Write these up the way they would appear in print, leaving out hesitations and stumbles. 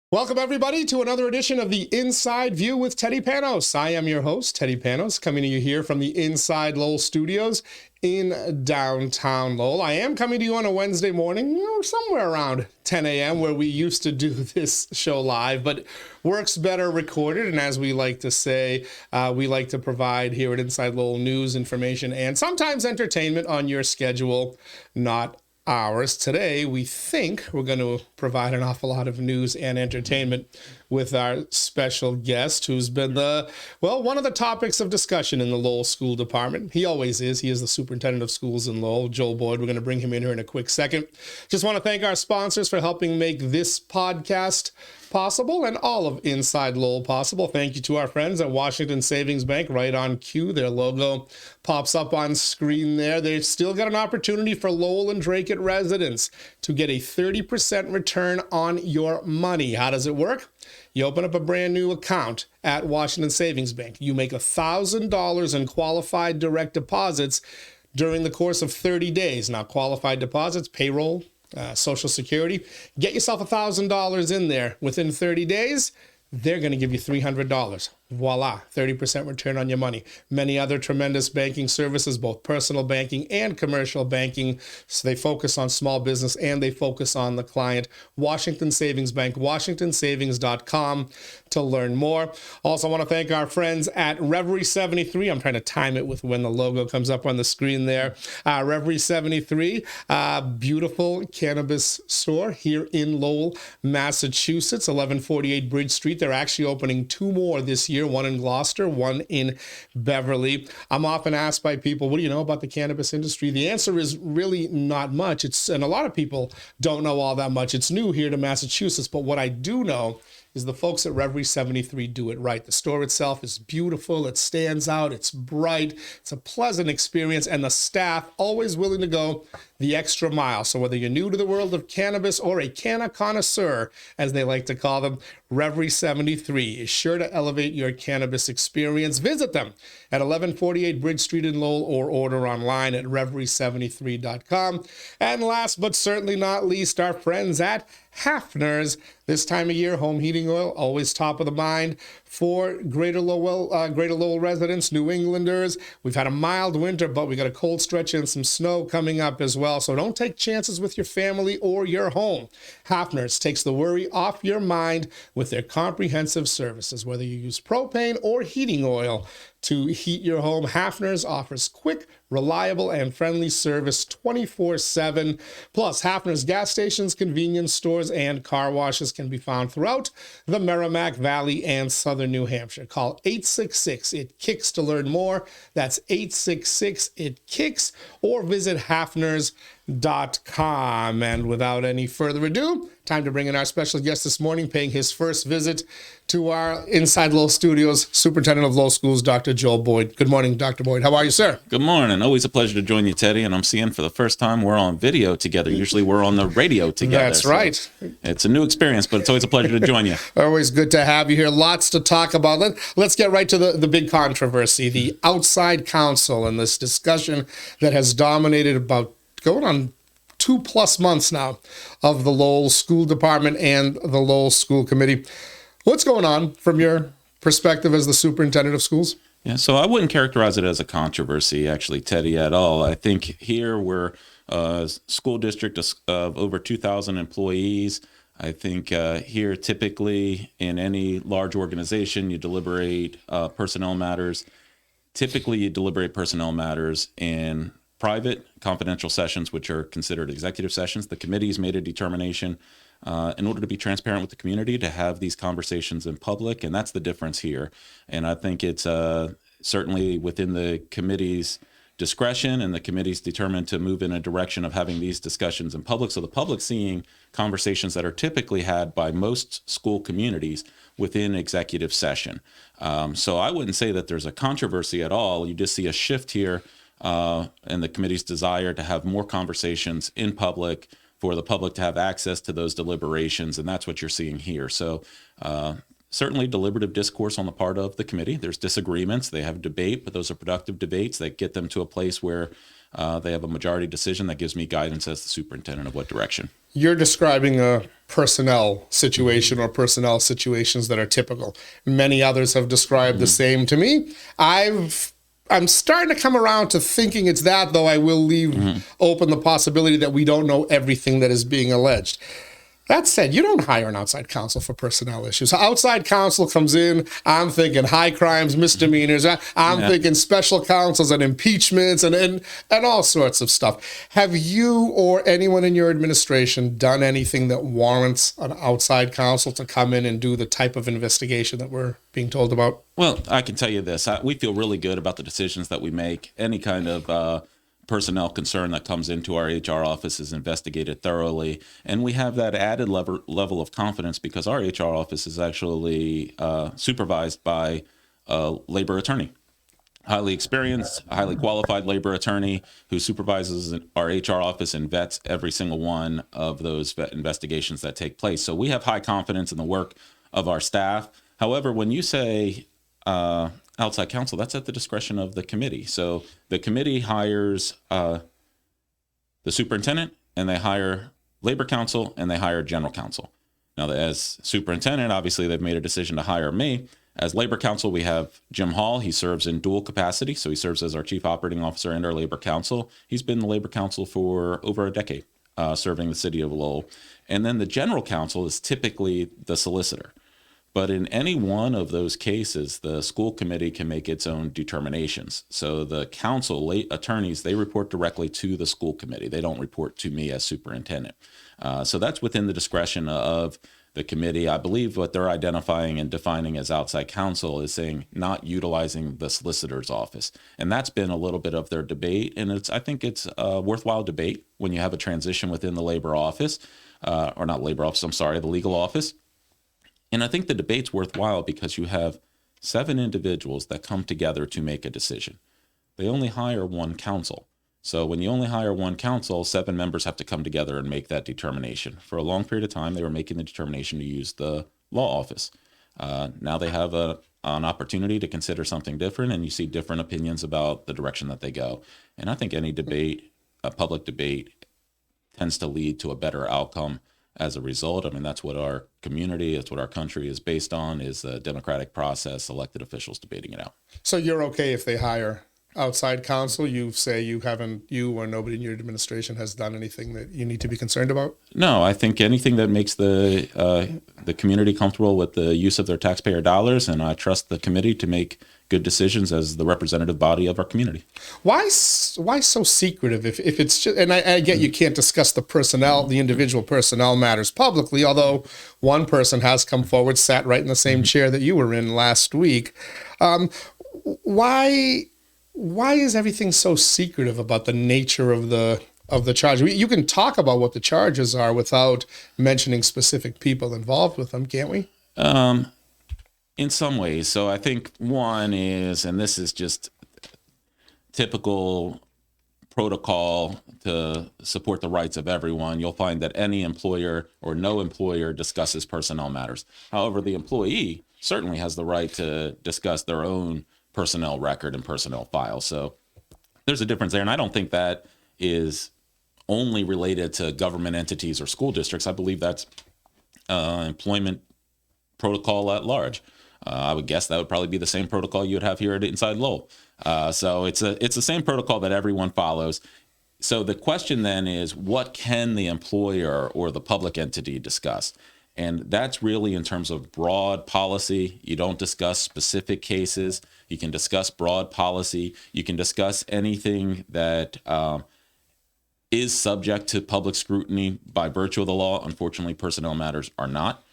Welcome, everybody, to another edition of the Inside View with Teddy Panos. I am your host, Teddy Panos, coming to you here from the Inside Lowell Studios in downtown Lowell. I am coming to you on a Wednesday morning, somewhere around 10 a.m., where we used to do this show live, but works better recorded. And as we like to say, we like to provide here at Inside Lowell news, information, and sometimes entertainment on your schedule, not ours. Today, we think we're going to provide an awful lot of news and entertainment with our special guest, who's been one of the topics of discussion in the Lowell School Department. He always is. He is the superintendent of schools in Lowell, Joel Boyd. We're going to bring him in here in a quick second. Just want to thank our sponsors for helping make this podcast possible and all of Inside Lowell possible. Thank you to our friends at Washington Savings Bank, right on cue. Their logo pops up on screen there. They've still got an opportunity for Lowell and Dracut residents to get a 30% return on your money. How does it work? You open up a brand new account at Washington Savings Bank. You make $1,000 in qualified direct deposits during the course of 30 days. Now, qualified deposits, payroll, Social Security. Get yourself $1,000 in there within 30 days. They're going to give you $300. Voila, 30% return on your money. Many other tremendous banking services, both personal banking and commercial banking. So they focus on small business and they focus on the client. Washington Savings Bank, washingtonsavings.com to learn more. Also, I want to thank our friends at Reverie 73. I'm trying to time it with when the logo comes up on the screen there. Reverie 73, beautiful cannabis store here in Lowell, Massachusetts, 1148 Bridge Street. They're actually opening two more this year. One in Gloucester, one in Beverly. I'm often asked by people, what do you know about the cannabis industry? The answer is really not much. And a lot of people don't know all that much. It's new here to Massachusetts, but what I do know is the folks at Reverie 73 do it right. The store itself is beautiful. It stands out. It's bright. It's a pleasant experience. And the staff always willing to go the extra mile. So whether you're new to the world of cannabis or a canna connoisseur, as they like to call them, Reverie 73 is sure to elevate your cannabis experience. Visit them at 1148 Bridge Street in Lowell or order online at reverie73.com. And last but certainly not least, our friends at Hafner's. This time of year, home heating oil, always top of the mind for Greater Lowell residents, New Englanders. We've had a mild winter, but we got a cold stretch and some snow coming up as well. So don't take chances with your family or your home. Hafner's takes the worry off your mind with their comprehensive services. Whether you use propane or heating oil to heat your home, Hafner's offers quick, reliable, and friendly service 24/7. Plus, Hafner's gas stations, convenience stores, and car washes can be found throughout the Merrimack Valley and southern New Hampshire. Call 866-IT-KICKS to learn more. That's 866-IT-KICKS, or visit hafners.com. And without any further ado, time to bring in our special guest this morning, paying his first visit to our Inside Lowell Studios, Superintendent of Lowell Schools, Dr. Joel Boyd. Good morning, Dr. Boyd. How are you, sir? Good morning. Always a pleasure to join you, Teddy. And I'm seeing for the first time we're on video together. Usually we're on the radio together. That's right. It's a new experience, but it's always a pleasure to join you. Always good to have you here. Lots to talk about. Let's get right to the big controversy, the outside counsel, and this discussion that has dominated about going on 2+ months now of the Lowell School Department and the Lowell School Committee. What's going on from your perspective as the superintendent of schools? Yeah, so I wouldn't characterize it as a controversy, actually, Teddy, at all. I think here we're a school district of over 2,000 employees. I think here typically in any large organization, you deliberate personnel matters. Typically, you deliberate personnel matters in private confidential sessions, which are considered executive sessions. The committee's made a determination in order to be transparent with the community to have these conversations in public, and that's the difference here. And I think it's certainly within the committee's discretion, and the committee's determined to move in a direction of having these discussions in public, so the public seeing conversations that are typically had by most school communities within executive session. So I wouldn't say that there's a controversy at all. You just see a shift here and the committee's desire to have more conversations in public, for the public to have access to those deliberations, and that's what you're seeing here. So certainly deliberative discourse on the part of the committee. There's disagreements. They have debate, but those are productive debates that get them to a place where they have a majority decision that gives me guidance as the superintendent of what direction. You're describing a personnel situation or personnel situations that are typical. Many others have described the same to me. I'm starting to come around to thinking it's that, though I will leave open the possibility that we don't know everything that is being alleged. That said, you don't hire an outside counsel for personnel issues. Outside counsel comes in, I'm thinking high crimes, misdemeanors. I'm thinking special counsels and impeachments and all sorts of stuff. Have you or anyone in your administration done anything that warrants an outside counsel to come in and do the type of investigation that we're being told about? Well, I can tell you this. We feel really good about the decisions that we make. Any kind of personnel concern that comes into our HR office is investigated thoroughly. And we have that added level of confidence because our HR office is actually supervised by a labor attorney, highly experienced, highly qualified labor attorney who supervises our HR office and vets every single one of those investigations that take place. So we have high confidence in the work of our staff. However, when you say outside counsel, that's at the discretion of the committee. So the committee hires the superintendent, and they hire labor counsel, and they hire general counsel. Now, as superintendent, obviously they've made a decision to hire me. As labor counsel, we have Jim Hall. He serves in dual capacity. So he serves as our chief operating officer and our labor counsel. He's been the labor counsel for over a decade, serving the city of Lowell. And then the general counsel is typically the solicitor. But in any one of those cases, the school committee can make its own determinations. So the council attorneys, they report directly to the school committee. They don't report to me as superintendent. So that's within the discretion of the committee. I believe what they're identifying and defining as outside counsel is saying not utilizing the solicitor's office. And that's been a little bit of their debate. And I think it's a worthwhile debate when you have a transition within the labor office, or not labor office, I'm sorry, the legal office. And I think the debate's worthwhile because you have 7 individuals that come together to make a decision. They only hire one counsel. So when you only hire one counsel, 7 members have to come together and make that determination. For a long period of time, they were making the determination to use the law office. Now they have an opportunity to consider something different, and you see different opinions about the direction that they go. And I think any debate, a public debate, tends to lead to a better outcome as a result. I mean, that's what our community, that's what our country is based on, is a democratic process, elected officials debating it out. So you're okay if they hire outside counsel? You say you or nobody in your administration has done anything that you need to be concerned about? No, I think anything that makes the community comfortable with the use of their taxpayer dollars, and I trust the committee to make good decisions as the representative body of our community. Why so secretive? If it's just, and I get you can't discuss the individual personnel matters publicly, although one person has come forward, sat right in the same chair that you were in last week. Why is everything so secretive about the nature of the charge? You can talk about what the charges are without mentioning specific people involved with them, can't we? In some ways. So I think one is, and this is just typical protocol to support the rights of everyone, you'll find that any employer or no employer discusses personnel matters. However, the employee certainly has the right to discuss their own personnel record and personnel file. So there's a difference there. And I don't think that is only related to government entities or school districts. I believe that's employment protocol at large. I would guess that would probably be the same protocol you would have here at InsideLowell. So it's the same protocol that everyone follows. So the question then is, what can the employer or the public entity discuss? And that's really in terms of broad policy. You don't discuss specific cases. You can discuss broad policy. You can discuss anything that is subject to public scrutiny by virtue of the law. Unfortunately, personnel matters are not.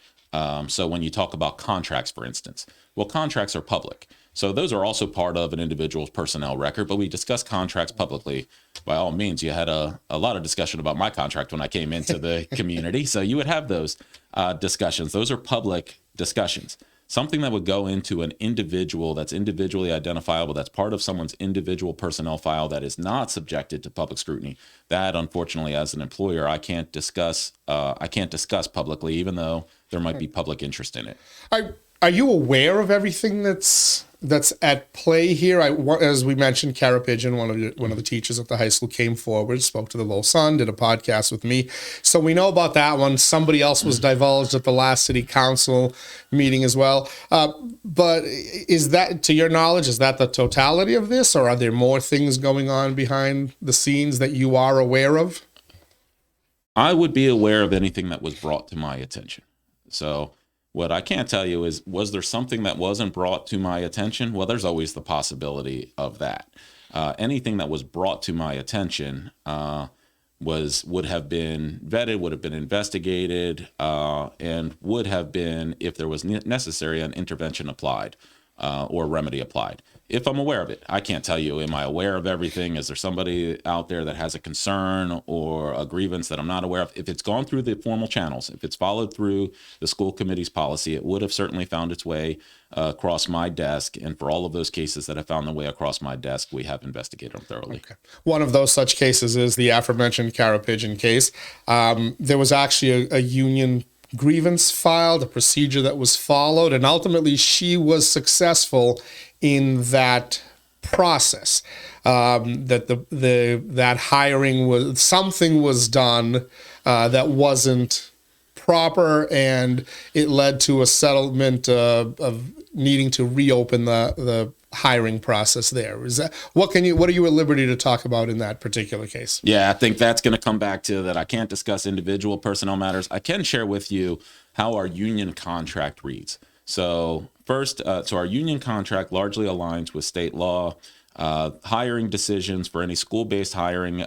So when you talk about contracts, for instance, well, contracts are public. So those are also part of an individual's personnel record, but we discuss contracts publicly. By all means, you had a lot of discussion about my contract when I came into the community. So you would have those discussions. Those are public discussions. Something that would go into an individual that's individually identifiable, that's part of someone's individual personnel file that is not subjected to public scrutiny. That, unfortunately, as an employer, I can't discuss publicly, even though there might be public interest in it. Are you aware of everything that's that's at play here. As we mentioned, Kara Pigeon, one of the teachers at the high school, came forward, spoke to the Lowell Sun, did a podcast with me. So we know about that one. Somebody else was divulged at the last city council meeting as well. But is that, to your knowledge, is that the totality of this, or are there more things going on behind the scenes that you are aware of? I would be aware of anything that was brought to my attention. So what I can't tell you is, was there something that wasn't brought to my attention? Well, there's always the possibility of that. Anything that was brought to my attention would have been vetted, would have been investigated, and would have been, if there was necessary, an intervention applied or remedy applied. If I'm aware of it, I can't tell you, am I aware of everything? Is there somebody out there that has a concern or a grievance that I'm not aware of? If it's gone through the formal channels, if it's followed through the school committee's policy, it would have certainly found its way across my desk. And for all of those cases that have found their way across my desk, we have investigated them thoroughly. Okay. One of those such cases is the aforementioned Kara Pigeon case. There was actually a union grievance filed, a procedure that was followed, and ultimately she was successful in that process. That hiring was, something was done that wasn't proper, and it led to a settlement of needing to reopen the hiring process there. Is that what are you at liberty to talk about in that particular case? Yeah, I think that's going to come back to that. I can't discuss individual personnel matters. I can share with you how our union contract reads. So first, so our union contract largely aligns with state law. Hiring decisions for any school-based hiring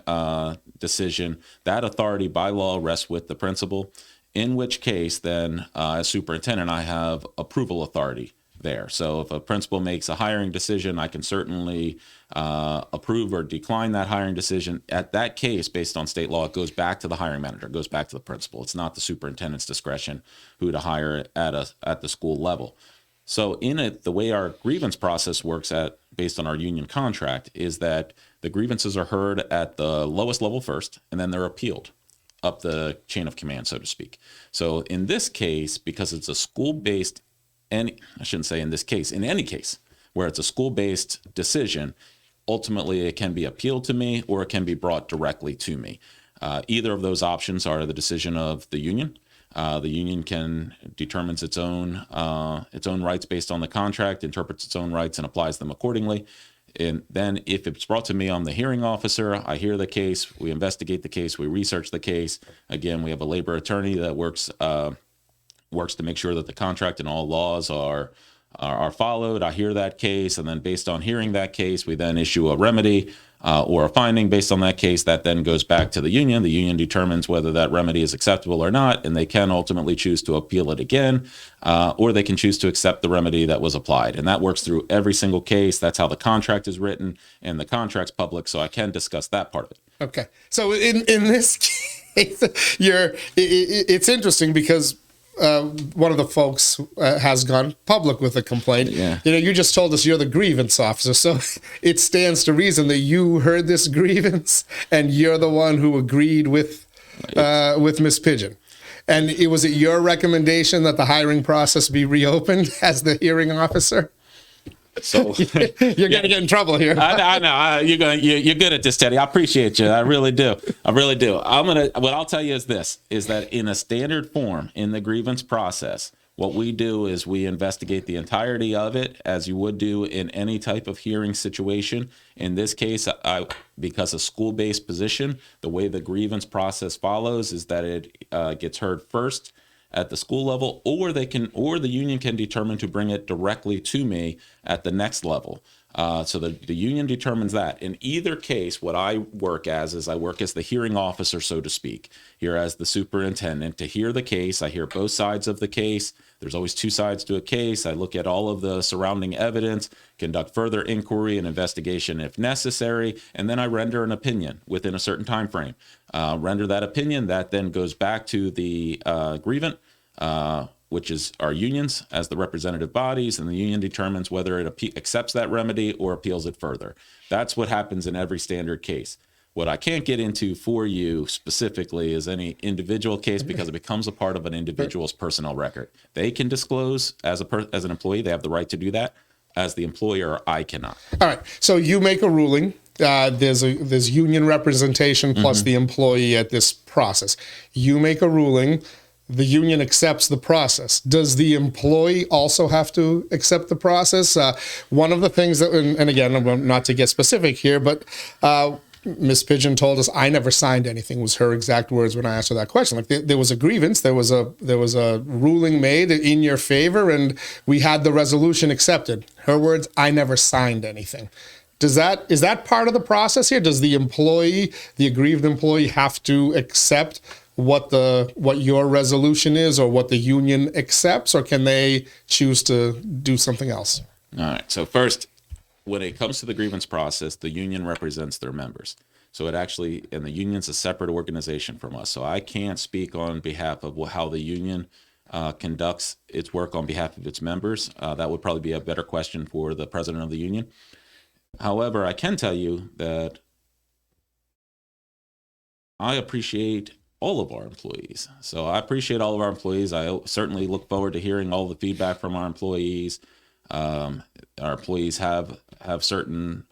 decision, that authority by law rests with the principal, in which case then as superintendent, I have approval authority there. So if a principal makes a hiring decision, I can certainly approve or decline that hiring decision. At that case, based on state law, it goes back to the hiring manager, it goes back to the principal. It's not the superintendent's discretion who to hire at the school level. So in it, the way our grievance process works based on our union contract is that the grievances are heard at the lowest level first, and then they're appealed up the chain of command, so to speak. So in this case, because it's a school-based, I shouldn't say in this case, in any case where it's a school-based decision, ultimately it can be appealed to me or it can be brought directly to me. Either of those options are the decision of the union. The union determines its own rights based on the contract, interprets its own rights, and applies them accordingly. And then if it's brought to me, I'm the hearing officer. I hear the case, we investigate the case, we research the case. Again, we have a labor attorney that works to make sure that the contract and all laws are followed. I hear that case, and then based on hearing that case, we then issue a remedy or a finding based on that case. That then goes back to the union. The union determines whether that remedy is acceptable or not, and they can ultimately choose to appeal it again, or they can choose to accept the remedy that was applied. And that works through every single case. That's how the contract is written, and the contract's public, so I can discuss that part of it. Okay. So in this case, it's interesting because one of the folks has gone public with a complaint. Yeah. You just told us you're the grievance officer, so it stands to reason that you heard this grievance and you're the one who agreed with Miss Pigeon. And was it your recommendation that the hiring process be reopened as the hearing officer? So you're gonna get in trouble here. I know. You're good at this, Teddy. I appreciate you. I really do. What I'll tell you is this: is that in a standard form in the grievance process, what we do is we investigate the entirety of it, as you would do in any type of hearing situation. In this case, because a school-based position, the way the grievance process follows is that it gets heard first at the school level, or the union can determine to bring it directly to me at the next level. So the union determines that. In either case, what I work as is I work as the hearing officer, so to speak, here as the superintendent to hear the case. I hear both sides of the case. There's always two sides to a case. I look at all of the surrounding evidence, conduct further inquiry and investigation if necessary, and then I render an opinion within a certain time frame. Render that opinion, that then goes back to the grievant, which is our unions as the representative bodies, and the union determines whether it accepts that remedy or appeals it further. That's what happens in every standard case. What I can't get into for you specifically is any individual case, because it becomes a part of an individual's personnel record. They can disclose as an employee, they have the right to do that. as the employer, I cannot. All right. So you make a ruling. There's union representation plus the employee at this process. You make a ruling. The union accepts the process. Does the employee also have to accept the process? One of the things that, and again, not to get specific here, but Ms. Pigeon told us, I never signed anything, was her exact words when I asked her that question. Like there was a grievance, there was a ruling made in your favor, and we had the resolution accepted. Her words, I never signed anything. Is that part of the process here? Does the employee, the aggrieved employee, have to accept what your resolution is or what the union accepts, or can they choose to do something else? All right. So first, when it comes to the grievance process, the union represents their members. So and the union's a separate organization from us. So I can't speak on behalf of how the union conducts its work on behalf of its members. That would probably be a better question for the president of the union. However, I can tell you that I appreciate all of our employees. So I appreciate all of our employees. I certainly look forward to hearing all the feedback from our employees. Our employees have certain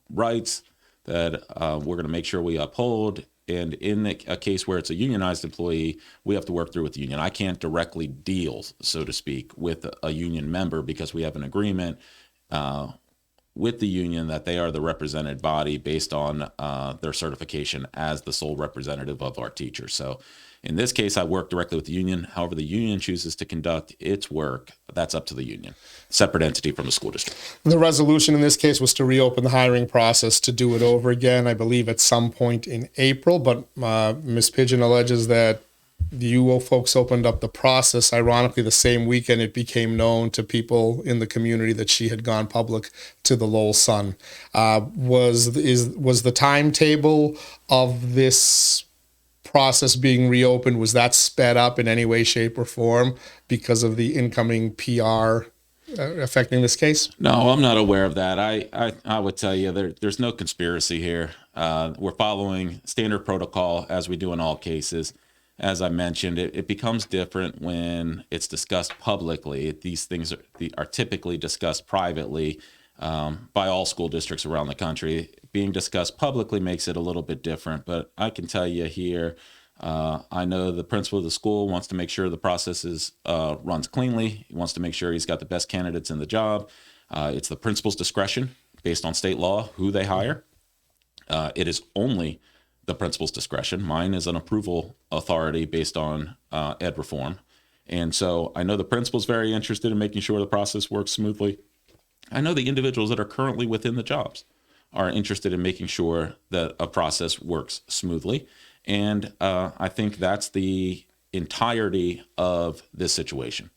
rights that we're going to make sure we uphold. And in a case where it's a unionized employee, we have to work through with the union. I can't directly deal, so to speak, with a union member because we have an agreement with the union that they are the represented body based on their certification as the sole representative of our teachers. So in this case, I work directly with the union. However, the union chooses to conduct its work. That's up to the union, separate entity from the school district. The resolution in this case was to reopen the hiring process to do it over again, I believe at some point in April, but Ms. Pigeon alleges that you folks opened up the process. Ironically, the same weekend it became known to people in the community that she had gone public to the Lowell Sun. Was the timetable of this process being reopened, was that sped up in any way, shape, or form because of the incoming PR affecting this case? No, I'm not aware of that. I would tell you there's no conspiracy here. We're following standard protocol as we do in all cases. As I mentioned, it becomes different when it's discussed publicly. These things are typically discussed privately by all school districts around the country. Being discussed publicly makes it a little bit different, but I can tell you here, I know the principal of the school wants to make sure the process runs cleanly. He wants to make sure he's got the best candidates in the job. It's the principal's discretion based on state law who they hire. It is only the principal's discretion. Mine is an approval authority based on ed reform. And so I know the principal's very interested in making sure the process works smoothly. I know the individuals that are currently within the jobs are interested in making sure that a process works smoothly. And I think that's the entirety of this situation.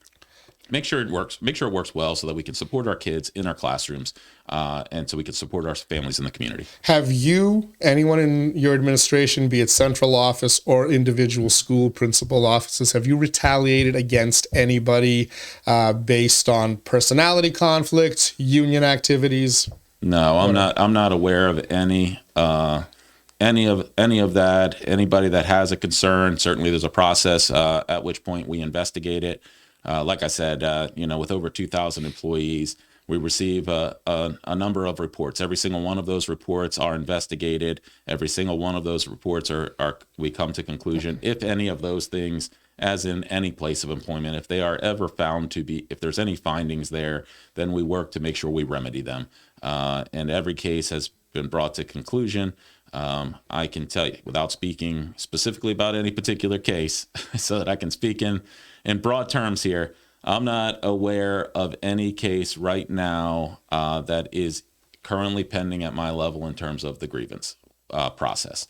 Make sure it works well so that we can support our kids in our classrooms and so we can support our families in the community. Have you, anyone in your administration, be it central office or individual school principal offices, have you retaliated against anybody based on personality conflicts, union activities? No, I'm not aware of any of that. Anybody that has a concern, certainly there's a process at which point we investigate it. Like I said, with over 2,000 employees, we receive a number of reports. Every single one of those reports are investigated. Every single one of those reports we come to conclusion. If any of those things, as in any place of employment, if they are ever found to be, if there's any findings there, then we work to make sure we remedy them. And every case has been brought to conclusion. I can tell you, without speaking specifically about any particular case, so that I can speak in broad terms here, I'm not aware of any case right now that is currently pending at my level in terms of the grievance process.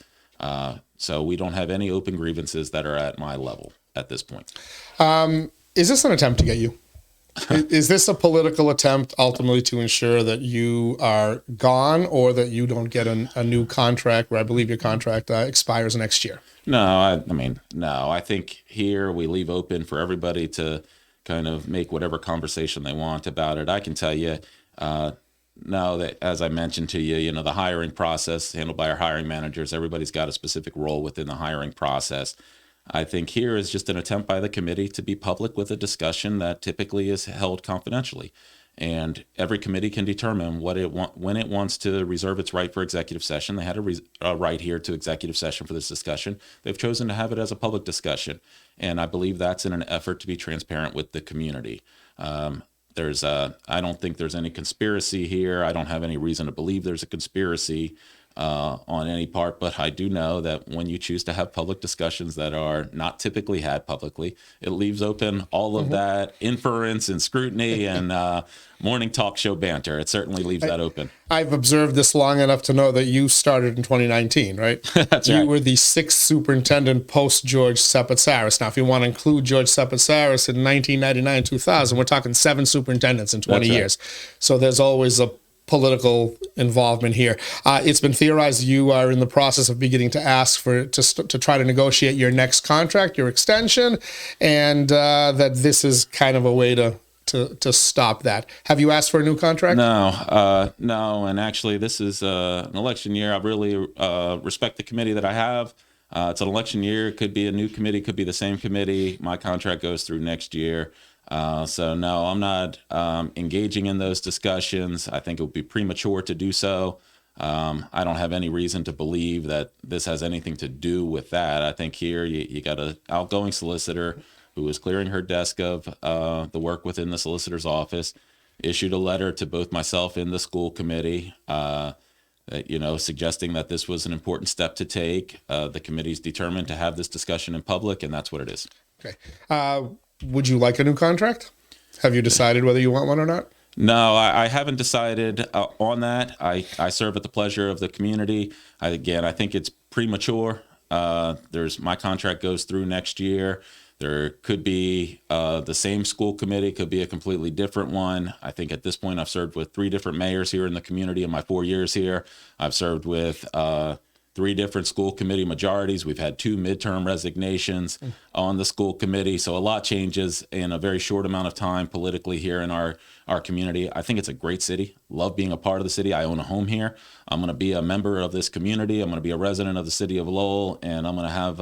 So we don't have any open grievances that are at my level at this point. Is this an attempt to get you? Is this a political attempt ultimately to ensure that you are gone or that you don't get a new contract where I believe your contract expires next year? No, no. I think here we leave open for everybody to kind of make whatever conversation they want about it. I can tell you now that, as I mentioned to you, the hiring process handled by our hiring managers, everybody's got a specific role within the hiring process. I think here is just an attempt by the committee to be public with a discussion that typically is held confidentially. And every committee can determine when it wants to reserve its right for executive session. They had a right here to executive session for this discussion. They've chosen to have it as a public discussion. And I believe that's in an effort to be transparent with the community. I don't think there's any conspiracy here. I don't have any reason to believe there's a conspiracy on any part, but I do know that when you choose to have public discussions that are not typically had publicly, it leaves open all of that inference and scrutiny and morning talk show banter. It certainly leaves that open. I've observed this long enough to know that you started in 2019, right? That's you right. were the 6th superintendent post George Sepetsaris. Now, if you want to include George Sepetsaris in 1999, 2000, we're talking 7 superintendents in 20 That's right. years. So there's always a political involvement here. It's been theorized you are in the process of beginning to ask to try to negotiate your next contract, your extension, and that this is kind of a way to stop that. Have you asked for a new contract? No. And actually, this is an election year. I really respect the committee that I have. It's an election year. It could be a new committee, could be the same committee. My contract goes through next year. So no, I'm not engaging in those discussions. I think it would be premature to do so. I don't have any reason to believe that this has anything to do with that. I think here you got an outgoing solicitor who is clearing her desk of the work within the solicitor's office, issued a letter to both myself and the school committee, suggesting that this was an important step to take. The committee's determined to have this discussion in public, and that's what it is. Okay. Would you like a new contract? Have you decided whether you want one or not? No, I haven't decided on that. I serve at the pleasure of the community. I think it's premature. My contract goes through next year. There could be the same school committee, could be a completely different one. I think at this point I've served with 3 different mayors here in the community in my 4 years here. I've served with 3 different school committee majorities. We've had 2 midterm resignations on the school committee. So a lot changes in a very short amount of time politically here in our community. I think it's a great city. Love being a part of the city. I own a home here. I'm going to be a member of this community. I'm going to be a resident of the city of Lowell, and I'm going to have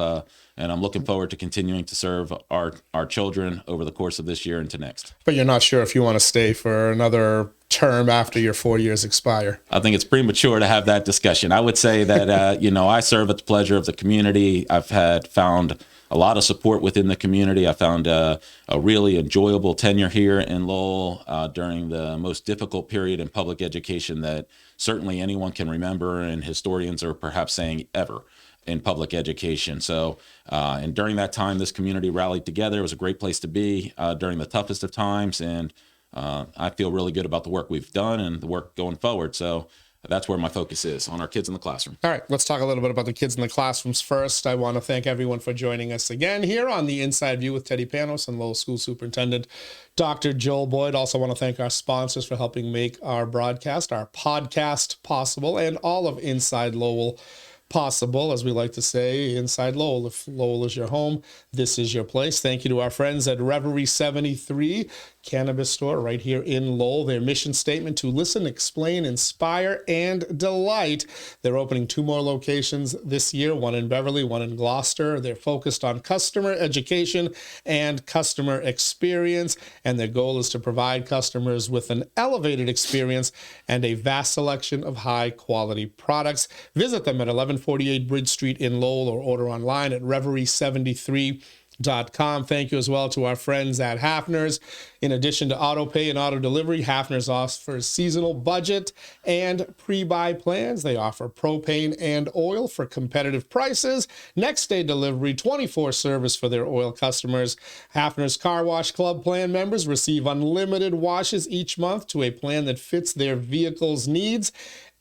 and I'm looking forward to continuing to serve our children over the course of this year into next. But you're not sure if you want to stay for another term after your 4 years expire. I think it's premature to have that discussion. I would say that, I serve at the pleasure of the community. I've found a lot of support within the community. I found a really enjoyable tenure here in Lowell during the most difficult period in public education that certainly anyone can remember, and historians are perhaps saying ever in public education. So, and during that time, this community rallied together. It was a great place to be during the toughest of times, and I feel really good about the work we've done and the work going forward. So that's where my focus is, on our kids in the classroom. All right, let's talk a little bit about the kids in the classrooms first. I want to thank everyone for joining us again here on the Inside View with Teddy Panos and Lowell Schools Superintendent Dr. Joel Boyd. Also want to thank our sponsors for helping make our broadcast, our podcast possible, and all of Inside Lowell possible. As we like to say, Inside Lowell. If Lowell is your home, this is your place. Thank you to our friends at Reverie 73 Cannabis Store right here in Lowell. Their mission statement: to listen, explain, inspire, and delight. They're opening 2 more locations this year, one in Beverly, one in Gloucester. They're focused on customer education and customer experience, and their goal is to provide customers with an elevated experience and a vast selection of high-quality products. Visit them at 1148 Bridge Street in Lowell, or order online at reverie73.com. Thank you as well to our friends at Hafner's. In addition to auto pay and auto delivery, Hafner's offers seasonal budget and pre-buy plans. They offer propane and oil for competitive prices, next day delivery, 24 service for their oil customers. Hafner's Car Wash Club plan members receive unlimited washes each month to a plan that fits their vehicle's needs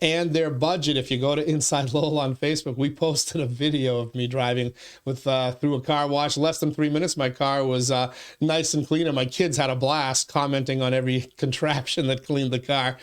and their budget. If you go to Inside Lowell on Facebook, we posted a video of me driving through a car wash. Less than 3 minutes, my car was nice and clean, and my kids had a blast commenting on every contraption that cleaned the car.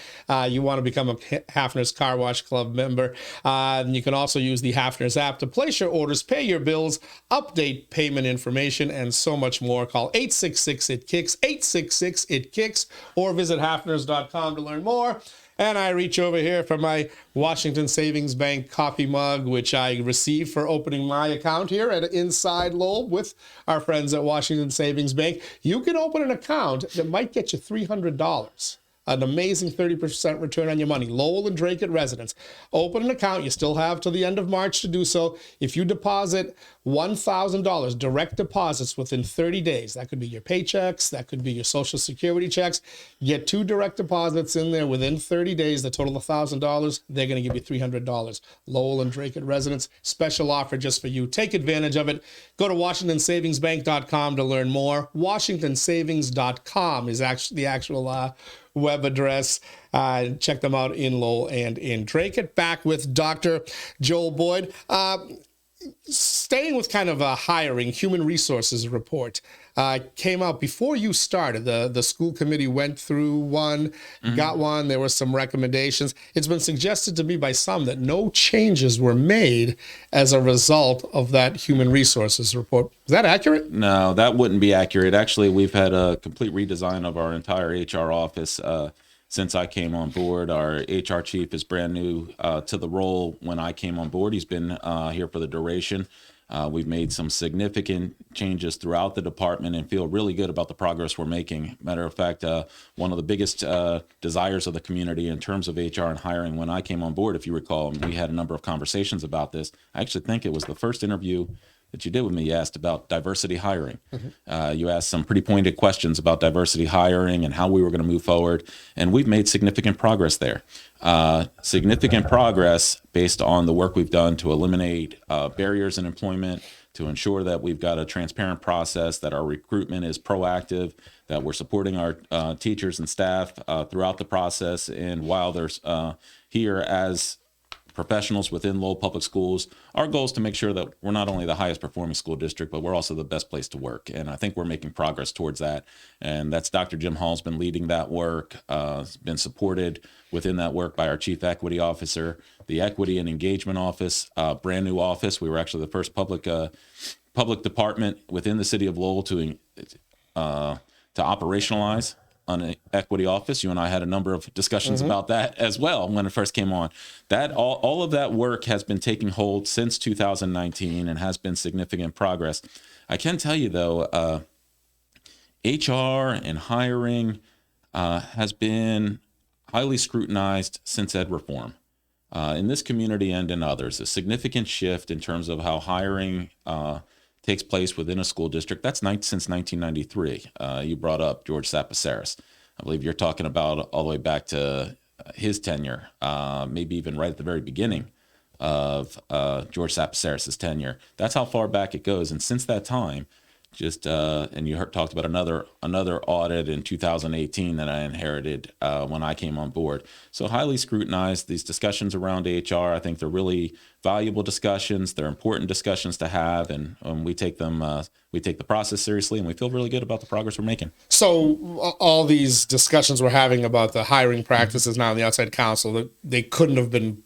You want to become a Hafner's Car Wash Club member. And you can also use the Hafner's app to place your orders, pay your bills, update payment information, and so much more. Call 866-IT-KICKS, 866-IT-KICKS, or visit hafners.com to learn more. And I reach over here for my Washington Savings Bank coffee mug, which I received for opening my account here at Inside Lowell with our friends at Washington Savings Bank. You can open an account that might get you $300 an amazing 30% return on your money. Lowell and Drake residents. Open an account. You still have to the end of March to do so. If you deposit $1,000 direct deposits within 30 days, that could be your paychecks, that could be your Social Security checks. Get 2 direct deposits in there within 30 days, the total of $1,000, they're going to give you $300. Lowell and Drake residents, special offer just for you. Take advantage of it. Go to WashingtonSavingsBank.com to learn more. WashingtonSavings.com is actually the actual web address. Check them out in Lowell and in Drake. Back with Dr. Joel Boyd. Staying with kind of a hiring, human resources report came out before you started. The school committee went through one, got one. There were some recommendations. It's been suggested to me by some that no changes were made as a result of that human resources report. Is that accurate? No, that wouldn't be accurate. Actually, we've had a complete redesign of our entire HR office since I came on board. Our HR chief is brand new to the role when I came on board. He's been here for the duration. We've made some significant changes throughout the department and feel really good about the progress we're making. Matter of fact, one of the biggest desires of the community in terms of HR and hiring when I came on board, if you recall, and we had a number of conversations about this. I actually think it was the first interview that you did with me. You asked about diversity hiring. You asked some pretty pointed questions about diversity hiring and how we were going to move forward. And we've made significant progress there. Significant progress based on the work we've done to eliminate barriers in employment, to ensure that we've got a transparent process, that our recruitment is proactive, that we're supporting our teachers and staff throughout the process. And while they're here as professionals within Lowell Public Schools, our goal is to make sure that we're not only the highest performing school district, but we're also the best place to work. And I think we're making progress towards that. And that's Dr. Jim Hall's been leading that work, been supported within that work by our Chief Equity Officer, the Equity and Engagement Office, brand new office. We were actually the first public department within the city of Lowell to operationalize an equity office. You and I had a number of discussions about that as well when it first came on. That all of that work has been taking hold since 2019 and has been significant progress. I can tell you though, HR and hiring has been highly scrutinized since ed reform. In this community and in others, a significant shift in terms of how hiring takes place within a school district. That's since 1993. You brought up George Sapasaris. I believe you're talking about all the way back to his tenure, maybe even right at the very beginning of George Sapasaris' tenure. That's how far back it goes. And since that time, and you talked about another audit in 2018 that I inherited when I came on board. So highly scrutinized. These discussions around HR, I think they're really valuable discussions. They're important discussions to have, and we take them. We take the process seriously, and we feel really good about the progress we're making. So all these discussions we're having about the hiring practices now in the outside counsel, they couldn't have been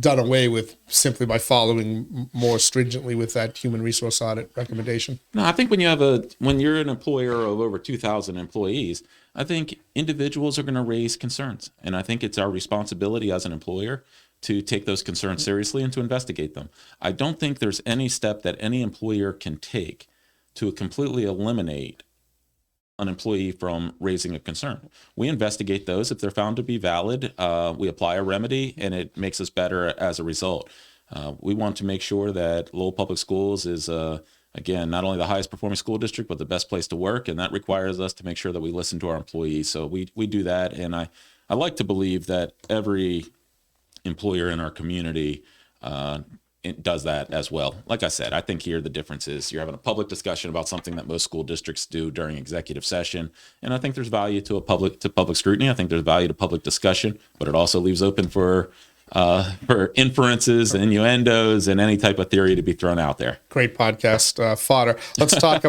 done away with simply by following more stringently with that human resource audit recommendation? No, I think when you're an employer of over 2,000 employees, I think individuals are going to raise concerns. And I think it's our responsibility as an employer to take those concerns seriously and to investigate them. I don't think there's any step that any employer can take to completely eliminate an employee from raising a concern. We investigate those. If they're found to be valid, we apply a remedy, and it makes us better as a result. We want to make sure that Lowell Public Schools is, again, not only the highest performing school district, but the best place to work, and that requires us to make sure that we listen to our employees. So we do that, and I like to believe that every employer in our community it does that as well. Like I said, I think here the difference is you're having a public discussion about something that most school districts do during executive session, and I think there's value to public scrutiny. I think there's value to public discussion, but it also leaves open for inferences, innuendos, and any type of theory to be thrown out there. Great podcast fodder. Let's talk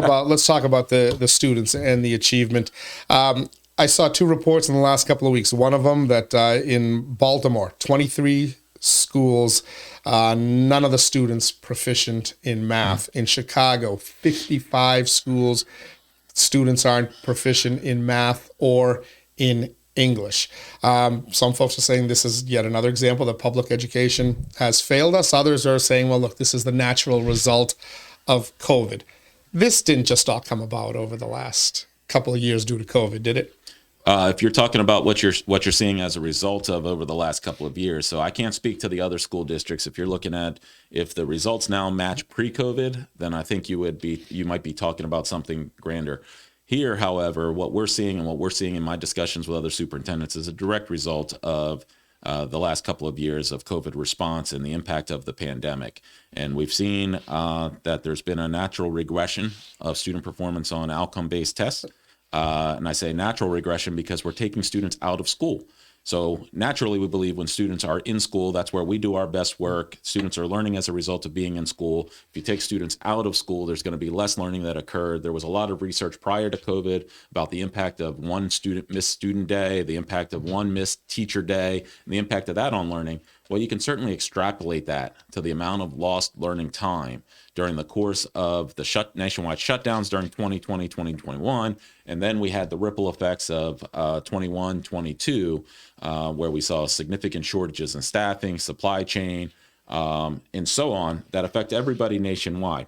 about the students and the achievement. I saw 2 reports in the last couple of weeks. One of them that in Baltimore, 23 schools, none of the students proficient in math. In Chicago, 55 schools, students aren't proficient in math or in English. Some folks are saying this is yet another example that public education has failed us. Others are saying, well, look, this is the natural result of COVID. This didn't just all come about over the last couple of years due to COVID, did it? If you're talking about what you're seeing as a result of over the last couple of years, so I can't speak to the other school districts. If you're looking at if the results now match pre-COVID, then I think you might be talking about something grander. Here, however, what we're seeing and what we're seeing in my discussions with other superintendents is a direct result of the last couple of years of COVID response and the impact of the pandemic. And we've seen that there's been a natural regression of student performance on outcome-based tests. And I say natural regression because we're taking students out of school. So naturally, we believe when students are in school, that's where we do our best work. Students are learning as a result of being in school. If you take students out of school, there's going to be less learning that occurred. There was a lot of research prior to COVID about the impact of one student missed student day, the impact of one missed teacher day, and the impact of that on learning. Well, you can certainly extrapolate that to the amount of lost learning time during the course of the nationwide shutdowns during 2020, 2021. And then we had the ripple effects of 21, 22, where we saw significant shortages in staffing, supply chain, and so on that affect everybody nationwide.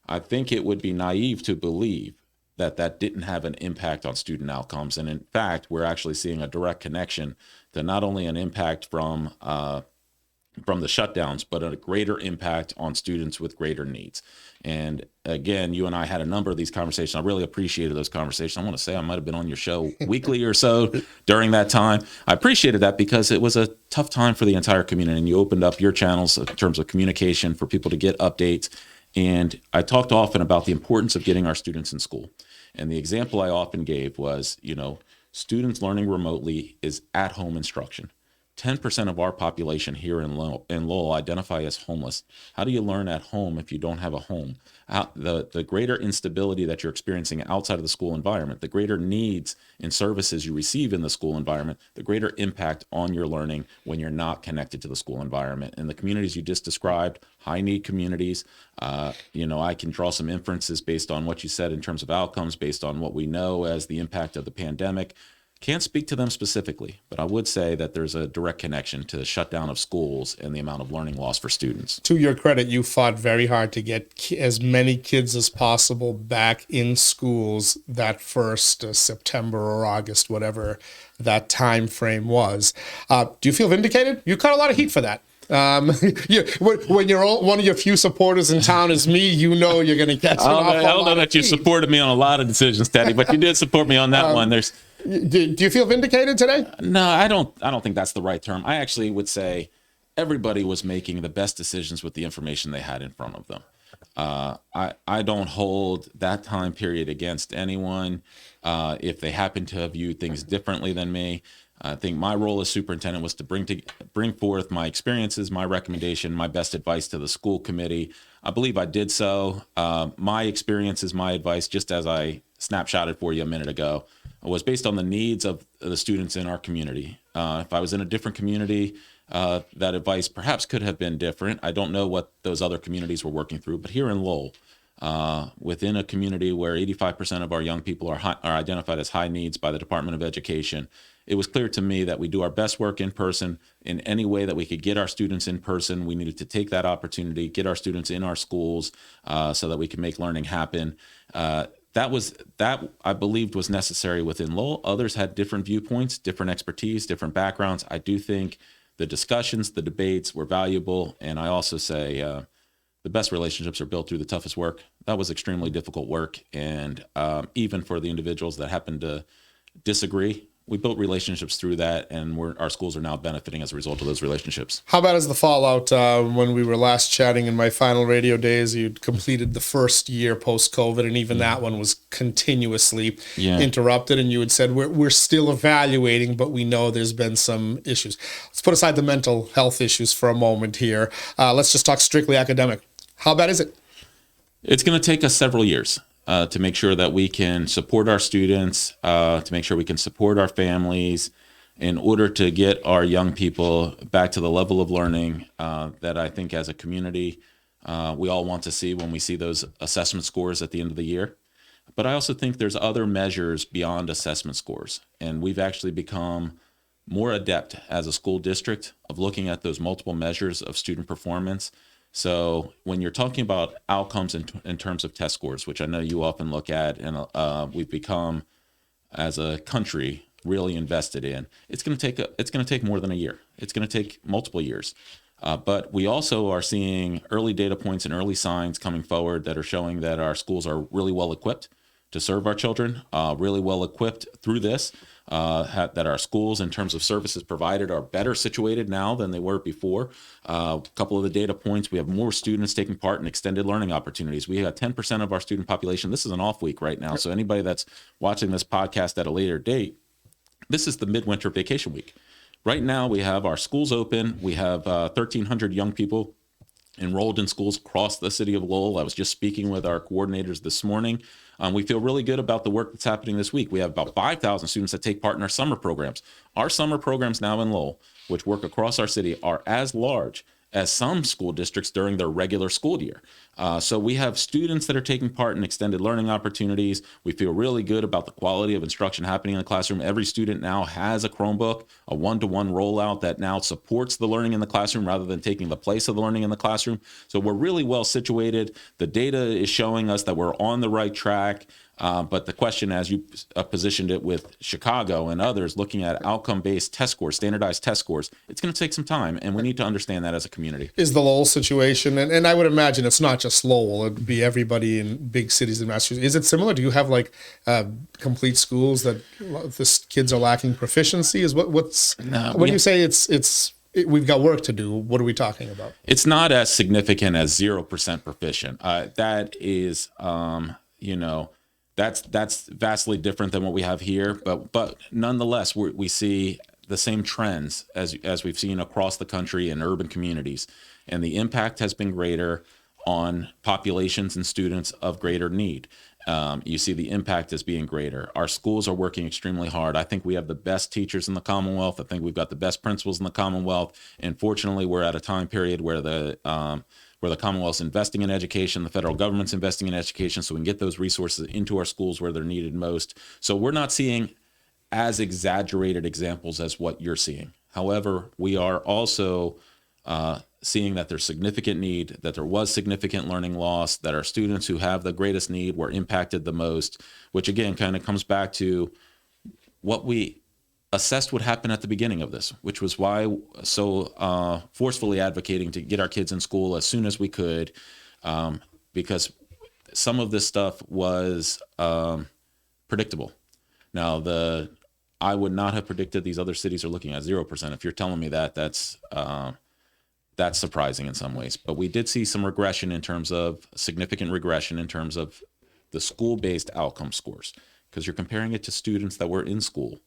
I think it would be naive to believe that that didn't have an impact on student outcomes. And in fact, we're actually seeing a direct connection to not only an impact from the shutdowns, but a greater impact on students with greater needs. And again, you and I had a number of these conversations. I really appreciated those conversations. I want to say I might have been on your show weekly or so during that time. I appreciated that because it was a tough time for the entire community, and you opened up your channels in terms of communication for people to get updates. And I talked often about the importance of getting our students in school. And the example I often gave was, students learning remotely is at-home instruction. 10% of our population here in Lowell identify as homeless. How do you learn at home if you don't have a home? The greater instability that you're experiencing outside of the school environment, the greater needs and services you receive in the school environment, the greater impact on your learning when you're not connected to the school environment. And the communities you just described, high need communities, I can draw some inferences based on what you said in terms of outcomes, based on what we know as the impact of the pandemic. Can't speak to them specifically, but I would say that there's a direct connection to the shutdown of schools and the amount of learning loss for students. To your credit, you fought very hard to get as many kids as possible back in schools that first September or August, whatever that time frame was. Do you feel vindicated? You caught a lot of heat for that. When you're one of your few supporters in town is me, you're going to catch I don't know that you supported me on a lot of decisions, Teddy, but you did support me on that one. Do you feel vindicated today? No, I don't think that's the right term. I actually would say everybody was making the best decisions with the information they had in front of them. I don't hold that time period against anyone if they happen to have viewed things differently than me. I think my role as superintendent was to bring forth my experiences, my recommendation, my best advice to the school committee. I believe I did so. My experiences, my advice, just as I snapshotted for you a minute ago, was based on the needs of the students in our community. If I was in a different community, that advice perhaps could have been different. I don't know what those other communities were working through, but here in Lowell, within a community where 85% of our young people are identified as high needs by the Department of Education, it was clear to me that we do our best work in person. In any way that we could get our students in person, we needed to take that opportunity, get our students in our schools so that we can make learning happen. That I believed was necessary within Lowell. Others had different viewpoints, different expertise, different backgrounds. I do think the discussions, the debates were valuable. And I also say the best relationships are built through the toughest work. That was extremely difficult work. And even for the individuals that happened to disagree, we built relationships through that, and our schools are now benefiting as a result of those relationships. How bad is the fallout? When we were last chatting in my final radio days, you'd completed the first year post-COVID, and even that one was continuously interrupted, and you had said, we're still evaluating, but we know there's been some issues. Let's put aside the mental health issues for a moment here. Let's just talk strictly academic. How bad is it? It's going to take us several years. To make sure that we can support our students, to make sure we can support our families in order to get our young people back to the level of learning that I think as a community we all want to see when we see those assessment scores at the end of the year. But I also think there's other measures beyond assessment scores, and we've actually become more adept as a school district of looking at those multiple measures of student performance. So when you're talking about outcomes in terms of test scores, which I know you often look at, and we've become, as a country, really invested in, it's going to take more than a year. It's going to take multiple years. But we also are seeing early data points and early signs coming forward that are showing that our schools are really well equipped to serve our children, really well equipped through this, that our schools in terms of services provided are better situated now than they were before. A couple of the data points, we have more students taking part in extended learning opportunities. We have 10% of our student population. This is an off week right now. So anybody that's watching this podcast at a later date, this is the midwinter vacation week. Right now, we have our schools open. We have 1,300 young people enrolled in schools across the city of Lowell. I was just speaking with our coordinators this morning. We feel really good about the work that's happening this week. We have about 5,000 students that take part in our summer programs. Our summer programs now in Lowell, which work across our city, are as large as some school districts during their regular school year. So we have students that are taking part in extended learning opportunities. We feel really good about the quality of instruction happening in the classroom. Every student now has a Chromebook, a one-to-one rollout that now supports the learning in the classroom rather than taking the place of the learning in the classroom. So we're really well situated. The data is showing us that we're on the right track. But the question, as you positioned it with Chicago and others, looking at outcome-based test scores, standardized test scores, it's going to take some time, and we need to understand that as a community. Is the Lowell situation, and I would imagine it's not just Lowell, it'd be everybody in big cities in Massachusetts. Is it similar? Do you have like complete schools that the kids are lacking proficiency? Is when you say we've got work to do, what are we talking about? It's not as significant as 0% proficient. That is, that's vastly different than what we have here. But nonetheless, we see the same trends as we've seen across the country in urban communities, and the impact has been greater on populations and students of greater need. You see the impact as being greater. Our schools are working extremely hard. I think we have the best teachers in the Commonwealth. I think we've got the best principals in the Commonwealth. And fortunately, we're at a time period where the Commonwealth's investing in education, the federal government's investing in education, so we can get those resources into our schools where they're needed most. So we're not seeing as exaggerated examples as what you're seeing. However, we are also seeing that there's significant need, that there was significant learning loss, that our students who have the greatest need were impacted the most, which again kind of comes back to what we assessed would happen at the beginning of this, which was why so forcefully advocating to get our kids in school as soon as we could, because some of this stuff was predictable. Now, I would not have predicted these other cities are looking at 0%. If you're telling me that, that's surprising in some ways. But we did see some regression in terms of significant regression in terms of the school-based outcome scores, because you're comparing it to students that were in school.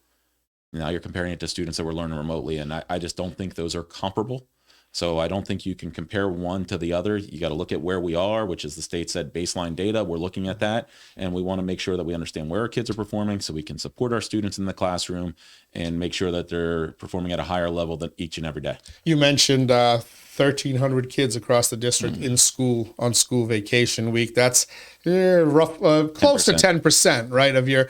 Now you're comparing it to students that were learning remotely, and I just don't think those are comparable. So I don't think you can compare one to the other. You got to look at where we are, which is the state said baseline data. We're looking at that, and we want to make sure that we understand where our kids are performing so we can support our students in the classroom and make sure that they're performing at a higher level than each and every day. You mentioned 1,300 kids across the district in school on school vacation week. That's close to 10%, right, of your...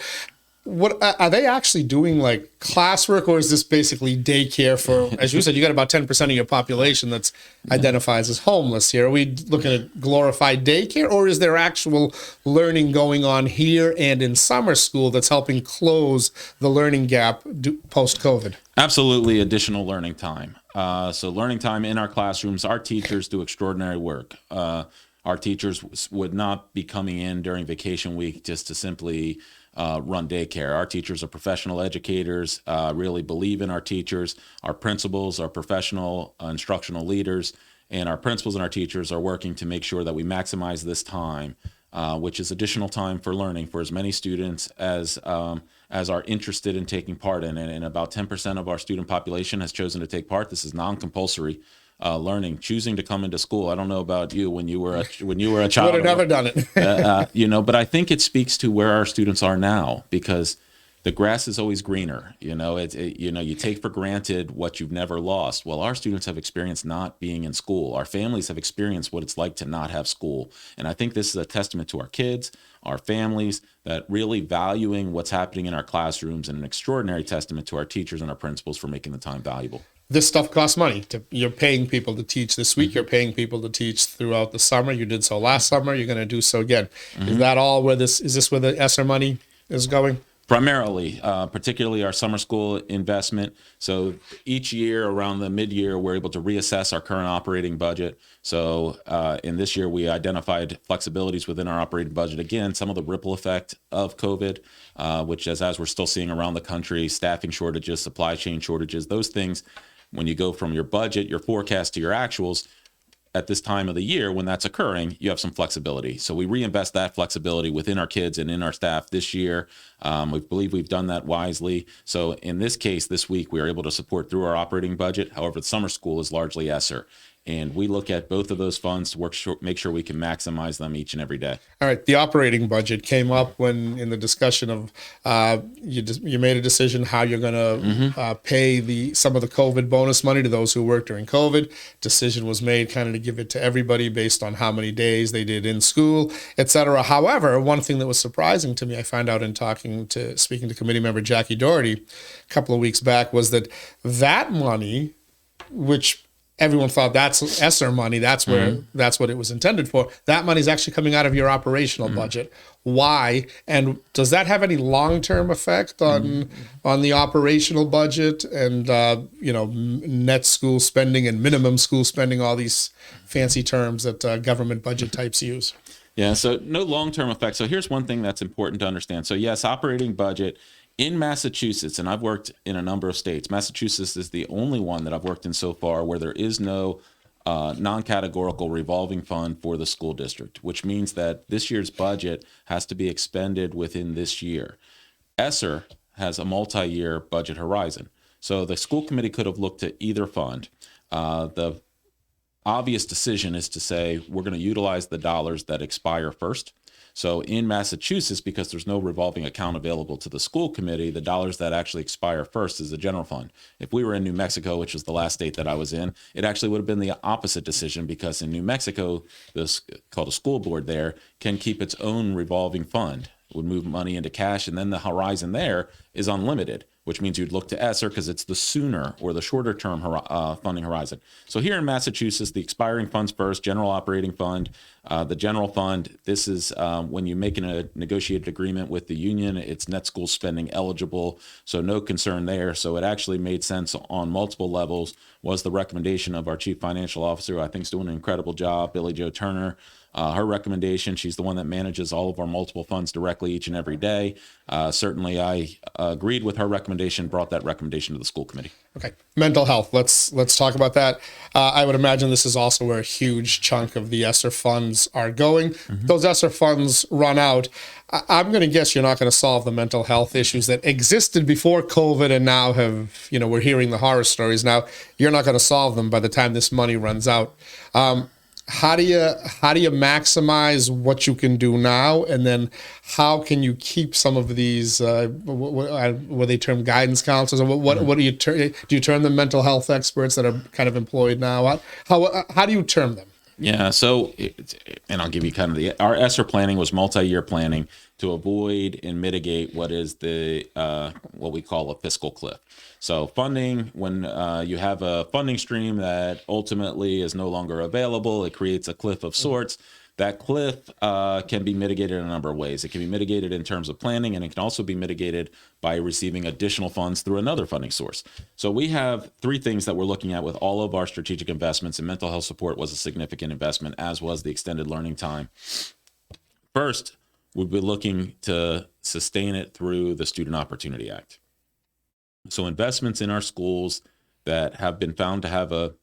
What are they actually doing, like classwork, or is this basically daycare for, as you said, you got about 10% of your population that's identifies as homeless here. Are we looking at glorified daycare, or is there actual learning going on here and in summer school that's helping close the learning gap post-COVID? Absolutely additional learning time. So learning time in our classrooms, our teachers do extraordinary work. Our teachers would not be coming in during vacation week just to simply run daycare. Our teachers are professional educators, really believe in our teachers. Our principals are professional instructional leaders, and our principals and our teachers are working to make sure that we maximize this time, which is additional time for learning for as many students as are interested in taking part in it. And about 10% of our student population has chosen to take part. This is non-compulsory learning, choosing to come into school. I don't know about you when you were a child. Would have never done it. But I think it speaks to where our students are now, because the grass is always greener. You take for granted what you've never lost. Well, our students have experienced not being in school. Our families have experienced what it's like to not have school. And I think this is a testament to our kids, our families, that really valuing what's happening in our classrooms, and an extraordinary testament to our teachers and our principals for making the time valuable. This stuff costs money. You're paying people to teach this week. You're paying people to teach throughout the summer. You did so last summer. You're going to do so again. Is that all where is this where the ESSER money is going? Primarily, particularly our summer school investment. So each year around the mid-year, we're able to reassess our current operating budget. So in this year, we identified flexibilities within our operating budget. Again, some of the ripple effect of COVID, which as we're still seeing around the country, staffing shortages, supply chain shortages, those things, when you go from your budget, your forecast to your actuals, at this time of the year when that's occurring, you have some flexibility. So we reinvest that flexibility within our kids and in our staff this year. We believe we've done that wisely. So in this case, this week, we are able to support through our operating budget. However, the summer school is largely ESSER. And we look at both of those funds to make sure we can maximize them each and every day. All right. The operating budget came up when in the discussion of you made a decision how you're going to pay some of the COVID bonus money to those who worked during COVID. Decision was made kind of to give it to everybody based on how many days they did in school, et cetera. However, one thing that was surprising to me, I found out in speaking to committee member Jackie Doherty a couple of weeks back, was that money, which everyone thought that's ESSER money. That's what it was intended for. That money is actually coming out of your operational budget. Why? And does that have any long-term effect on the operational budget and net school spending and minimum school spending? All these fancy terms that government budget types use. Yeah. So no long-term effect. So here's one thing that's important to understand. So yes, operating budget. In Massachusetts, and I've worked in a number of states, Massachusetts is the only one that I've worked in so far where there is no non-categorical revolving fund for the school district, which means that this year's budget has to be expended within this year. ESSER has a multi-year budget horizon. So the school committee could have looked at either fund. The obvious decision is to say we're going to utilize the dollars that expire first. So in Massachusetts, because there's no revolving account available to the school committee, the dollars that actually expire first is the general fund. If we were in New Mexico, which was the last state that I was in, it actually would have been the opposite decision, because in New Mexico, this called a school board there can keep its own revolving fund, would move money into cash, and then the horizon there is unlimited, which means you'd look to ESSER because it's the sooner or the shorter term funding horizon. So here in Massachusetts, the expiring funds first, general operating fund, the general fund, this is when you make a negotiated agreement with the union, it's net school spending eligible, so no concern there. So it actually made sense on multiple levels, was the recommendation of our chief financial officer, who I think is doing an incredible job, Billy Jo Turner. Her recommendation, she's the one that manages all of our multiple funds directly each and every day. Certainly I agreed with her recommendation, brought that recommendation to the school committee. Okay. Mental health. Let's talk about that. I would imagine this is also where a huge chunk of the ESSER funds are going. Those ESSER funds run out. I'm going to guess you're not going to solve the mental health issues that existed before COVID and now have, we're hearing the horror stories now. You're not going to solve them by the time this money runs out. How do you maximize what you can do now, and then how can you keep some of these what they term guidance counselors, or what do you term them mental health experts that are kind of employed now? How do you term them? Yeah, so, and I'll give you kind of our ESSER planning was multi-year planning to avoid and mitigate what is the what we call a fiscal cliff. So funding, when you have a funding stream that ultimately is no longer available, it creates a cliff of sorts. That cliff can be mitigated in a number of ways. It can be mitigated in terms of planning, and it can also be mitigated by receiving additional funds through another funding source. So we have three things that we're looking at with all of our strategic investments, and mental health support was a significant investment, as was the extended learning time. First, we'll be looking to sustain it through the Student Opportunity Act. So investments in our schools that have been found to have a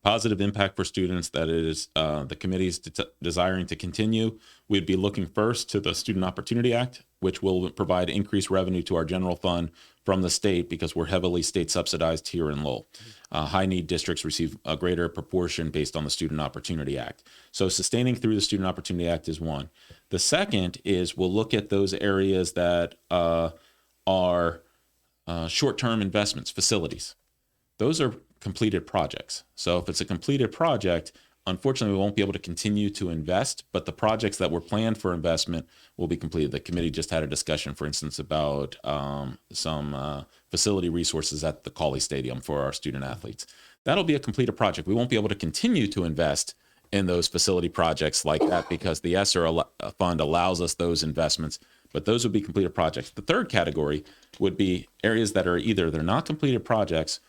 positive impact for students that is the committee's desiring to continue, we'd be looking first to the Student Opportunity Act, which will provide increased revenue to our general fund from the state because we're heavily state subsidized here in Lowell. High need districts receive a greater proportion based on the Student Opportunity Act. So sustaining through the Student Opportunity Act is one. The second is we'll look at those areas that are short-term investments, facilities. Those are completed projects. So if it's a completed project, unfortunately, we won't be able to continue to invest, but the projects that were planned for investment will be completed. The committee just had a discussion, for instance, about some facility resources at the Cawley Stadium for our student athletes. That'll be a completed project. We won't be able to continue to invest in those facility projects like that because the ESSER fund allows us those investments. But those would be completed projects. The third category would be areas that are either they're not completed projects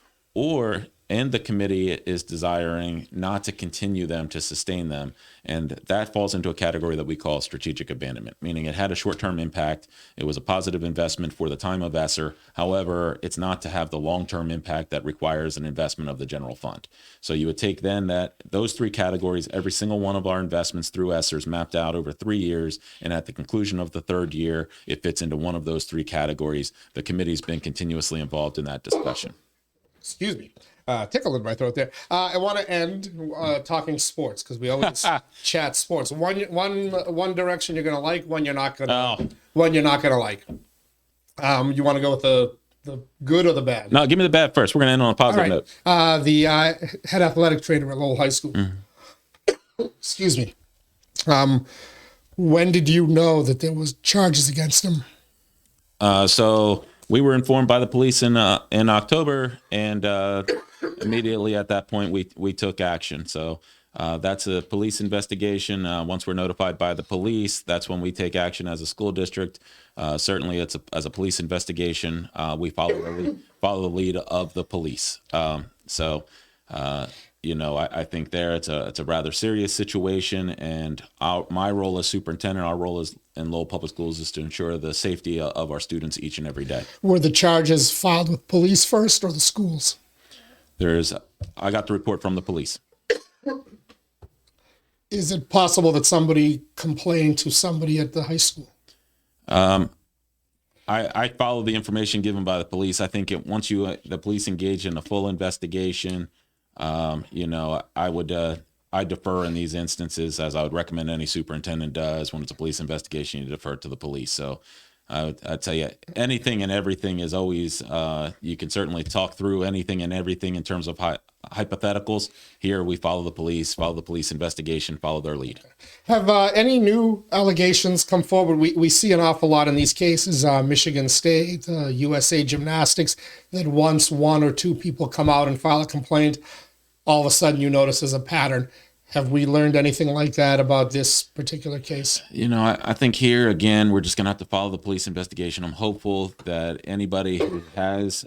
and the committee is desiring not to continue them, to sustain them. And that falls into a category that we call strategic abandonment, meaning it had a short-term impact. It was a positive investment for the time of ESSER. However, it's not to have the long-term impact that requires an investment of the general fund. So you would take then those three categories, every single one of our investments through ESSER is mapped out over 3 years. And at the conclusion of the third year, it fits into one of those three categories. The committee's been continuously involved in that discussion. Excuse me. Tickle in my throat there. I want to end talking sports because we always chat sports. One direction you're gonna like, one you're not gonna like. You want to go with the good or the bad? No, give me the bad first. We're gonna end on a positive note. The head athletic trainer at Lowell High School. Excuse me. When did you know that there was charges against him? So we were informed by the police in October, and immediately at that point we took action. So that's a police investigation. Once we're notified by the police, that's when we take action as a school district. Certainly, as a police investigation, we follow the lead of the police. I think there it's a rather serious situation, and my role as superintendent, our role in Lowell Public Schools is to ensure the safety of our students each and every day. Were the charges filed with police first or the schools? I got the report from the police. Is it possible that somebody complained to somebody at the high school? I follow the information given by the police. I think once the police engage in a full investigation, I defer in these instances, as I would recommend any superintendent does. When it's a police investigation, you defer to the police. So I'd tell you, anything and everything is always, you can certainly talk through anything and everything in terms of hypotheticals. Here, we follow the police investigation, follow their lead. Have any new allegations come forward? We see an awful lot in these cases, Michigan State, USA Gymnastics, that once one or two people come out and file a complaint, all of a sudden you notice there's a pattern. Have we learned anything like that about this particular case? I think here, again, we're just going to have to follow the police investigation. I'm hopeful that anybody who has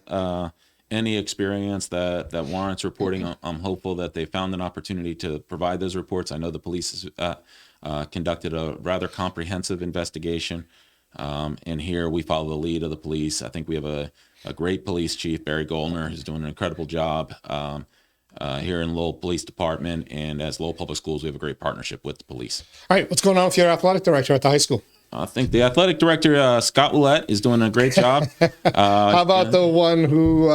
any experience that warrants reporting, I'm hopeful that they found an opportunity to provide those reports. I know the police conducted a rather comprehensive investigation. And here we follow the lead of the police. I think we have a great police chief, Barry Goldner, who's doing an incredible job here in Lowell Police Department, and as Lowell Public Schools, we have a great partnership with the police. All right, what's going on with your athletic director at the high school? I think the athletic director, Scott Willett, is doing a great job. How about the one who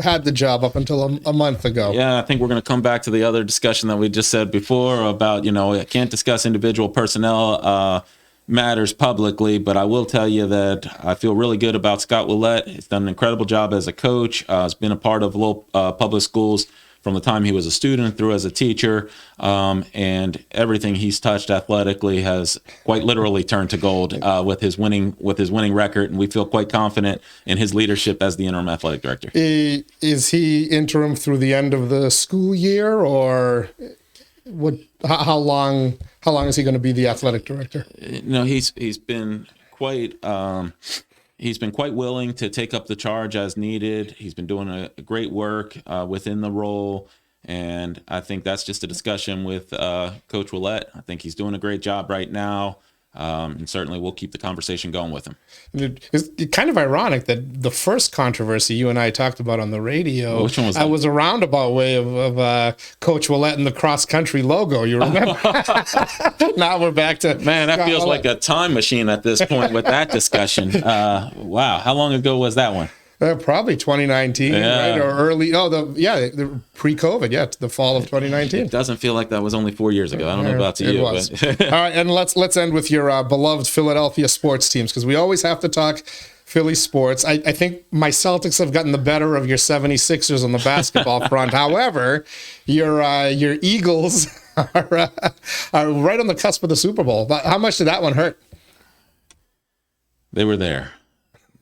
had the job up until a month ago? Yeah, I think we're going to come back to the other discussion that we just said before about, I can't discuss individual personnel matters publicly, but I will tell you that I feel really good about Scott Willett. He's done an incredible job as a coach. He's been a part of Lowell Public Schools from the time he was a student through as a teacher, and everything he's touched athletically has quite literally turned to gold with his winning record, and we feel quite confident in his leadership as the interim athletic director. Is he interim through the end of the school year, or what? How long is he going to be the athletic director? He's been quite. He's been quite willing to take up the charge as needed. He's been doing a great work within the role, and I think that's just a discussion with Coach Willett. I think he's doing a great job right now, and certainly we'll keep the conversation going with him. It's kind of ironic that the first controversy you and I talked about on the radio, which one was that? Was a roundabout way of Coach Willett and the cross-country logo. You remember? Now we're back to... Man, that feels like a time machine at this point with that discussion. Wow. How long ago was that one? Probably 2019, right? Or early, the pre-COVID, the fall of 2019. It doesn't feel like that was only 4 years ago. I don't know about you. All right, and let's end with your beloved Philadelphia sports teams, because we always have to talk Philly sports. I think my Celtics have gotten the better of your 76ers on the basketball front. However, your Eagles are right on the cusp of the Super Bowl. But how much did that one hurt? They were there.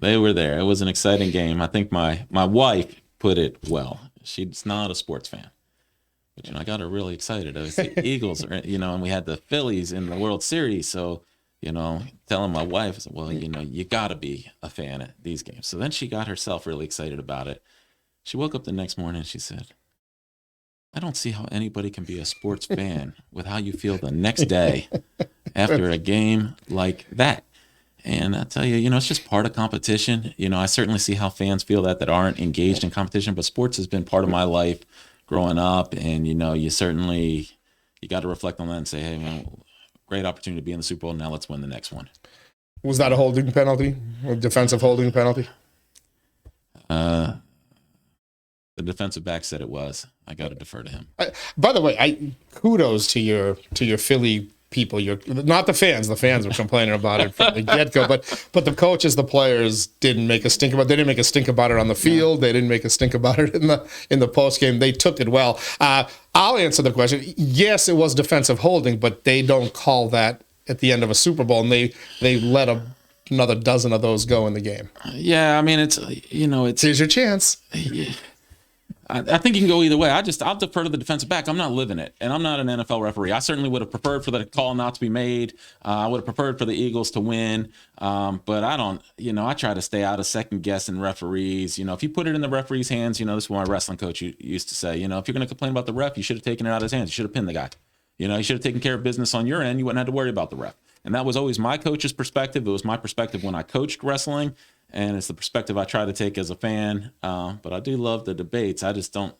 It was an exciting game. I think my wife put it well. She's not a sports fan, But, I got her really excited. It was the Eagles, and we had the Phillies in the World Series. So, telling my wife, I said, well, you got to be a fan of these games. So then she got herself really excited about it. She woke up the next morning and she said, I don't see how anybody can be a sports fan with how you feel the next day after a game like that. And I tell you, it's just part of competition. I certainly see how fans feel that aren't engaged in competition, but sports has been part of my life growing up. And, you got to reflect on that and say, hey, man, great opportunity to be in the Super Bowl. Now let's win the next one. Was that a holding penalty? A defensive holding penalty? The defensive back said it was. I got to defer to him. By the way, kudos to your Philly people. You're not the fans. The fans were complaining about it from the get-go, but the coaches, the players didn't make a stink about it. They didn't make a stink about it on the field. They didn't make a stink about it in the post game. They took it well. I'll answer the question. Yes, it was defensive holding, but they don't call that at the end of a Super Bowl, and they let another dozen of those go in the game. Yeah, I mean, it's here's your chance. I think you can go either way. I'll defer to the defensive back. I'm not living it, and I'm not an NFL referee. I certainly would have preferred for the call not to be made. I would have preferred for the Eagles to win, but I don't. I try to stay out of second guessing referees. If you put it in the referee's hands, this is what my wrestling coach used to say. If you're going to complain about the ref, you should have taken it out of his hands. You should have pinned the guy. You should have taken care of business on your end. You wouldn't have to worry about the ref. And that was always my coach's perspective. It was my perspective when I coached wrestling. And it's the perspective I try to take as a fan. But I do love the debates. I just don't,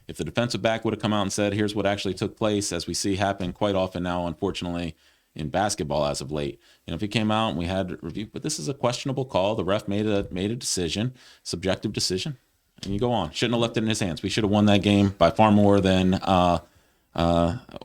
if the defensive back would have come out and said, here's what actually took place, as we see happen quite often now, unfortunately, in basketball as of late. If he came out and we had a review, but this is a questionable call. The ref made a decision, subjective decision, and you go on. Shouldn't have left it in his hands. We should have won that game by far more than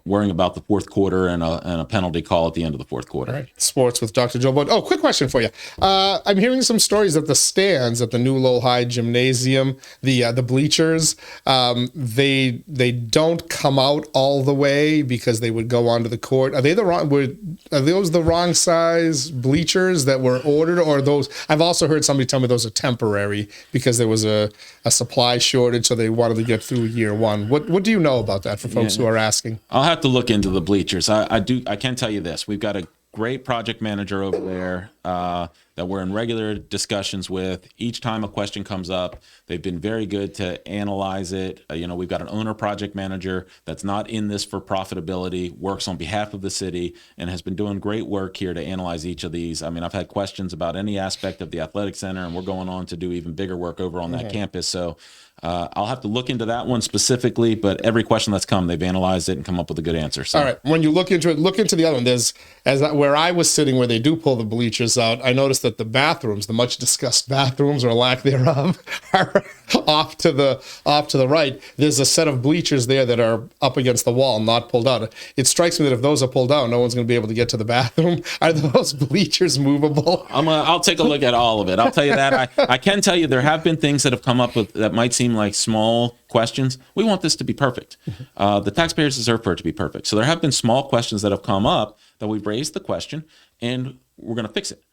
worrying about the fourth quarter and a penalty call at the end of the fourth quarter. All right. Sports with Dr. Joe Bode. Oh, quick question for you. I'm hearing some stories that the stands at the new Lowell High gymnasium, the bleachers, they don't come out all the way because they would go onto the court. Are those the wrong size bleachers that were ordered, or those? I've also heard somebody tell me those are temporary because there was a supply shortage, so they wanted to get through year one. What do you know about that for folks who are asking? I'll have to look into the bleachers. I can tell you this. We've got a great project manager over there that we're in regular discussions with. Each time a question comes up, they've been very good to analyze it. We've got an owner project manager that's not in this for profitability, works on behalf of the city, and has been doing great work here to analyze each of these. I've had questions about any aspect of the athletic center, and we're going on to do even bigger work over on that campus. So I'll have to look into that one specifically, but every question that's come, they've analyzed it and come up with a good answer. So. All right. When you look into it, look into the other one. Where I was sitting, where they do pull the bleachers out, I noticed that the bathrooms, the much discussed bathrooms or lack thereof, are off to the right. There's a set of bleachers there that are up against the wall, not pulled out. It strikes me that if those are pulled out, no one's going to be able to get to the bathroom. Are those bleachers movable? I'll take a look at all of it. I'll tell you that. I can tell you there have been things that have come up with that might seem like small questions. We want this to be perfect. The taxpayers deserve for it to be perfect. So there have been small questions that have come up that we've raised the question, and we're going to fix it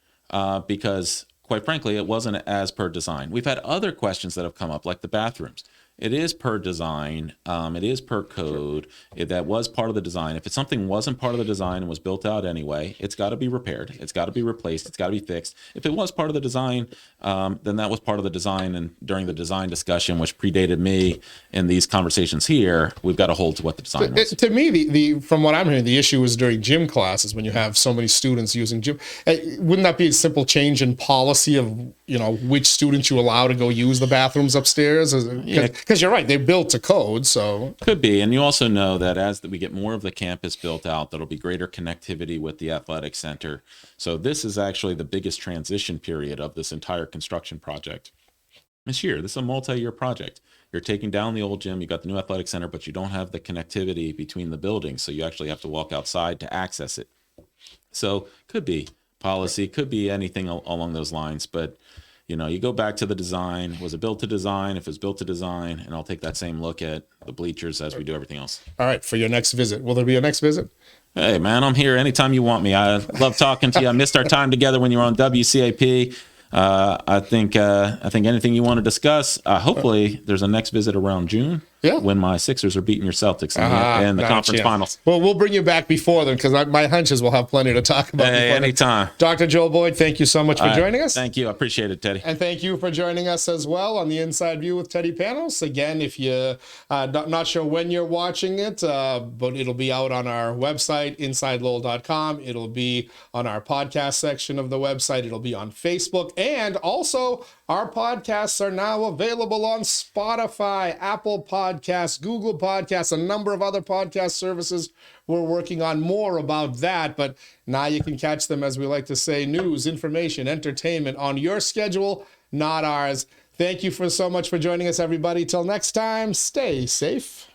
because, quite frankly, it wasn't as per design. We've had other questions that have come up, like the bathrooms. It is per design. It is per code. That was part of the design. If something wasn't part of the design and was built out anyway, it's got to be repaired. It's got to be replaced. It's got to be fixed. If it was part of the design, then that was part of the design. And during the design discussion, which predated me in these conversations here, we've got to hold to what the design was. To me, from what I'm hearing, the issue is during gym classes when you have so many students using gym. Wouldn't that be a simple change in policy of which students you allow to go use the bathrooms upstairs? Because you're right, they're built to code, so. Could be, and you also know that as we get more of the campus built out, there'll be greater connectivity with the athletic center. So this is actually the biggest transition period of this entire construction project. This year, this is a multi-year project. You're taking down the old gym, you got the new athletic center, but you don't have the connectivity between the buildings, so you actually have to walk outside to access it. So could be policy, could be anything along those lines, but you go back to the design. Was it built to design? If it's built to design, and I'll take that same look at the bleachers as we do everything else. All right, for your next visit. Will there be a next visit? Hey, man, I'm here anytime you want me. I love talking to you. I missed our time together when you were on WCAP. I think anything you want to discuss, hopefully there's a next visit around June. when my Sixers are beating your Celtics in the conference finals. Well, we'll bring you back before then because my hunches will have plenty to talk about. Hey, anytime. Dr. Joel Boyd, thank you so much for joining us. Thank you. I appreciate it, Teddy. And thank you for joining us as well on the Inside View with Teddy Panos. Again, if you're not sure when you're watching it, but it'll be out on our website, InsideLowell.com. It'll be on our podcast section of the website. It'll be on Facebook. And also, our podcasts are now available on Spotify, Apple Podcasts, Google Podcasts, a number of other podcast services. We're working on more about that, but now you can catch them, as we like to say, news, information, entertainment on your schedule, not ours. Thank you so much for joining us, everybody. Till next time, stay safe.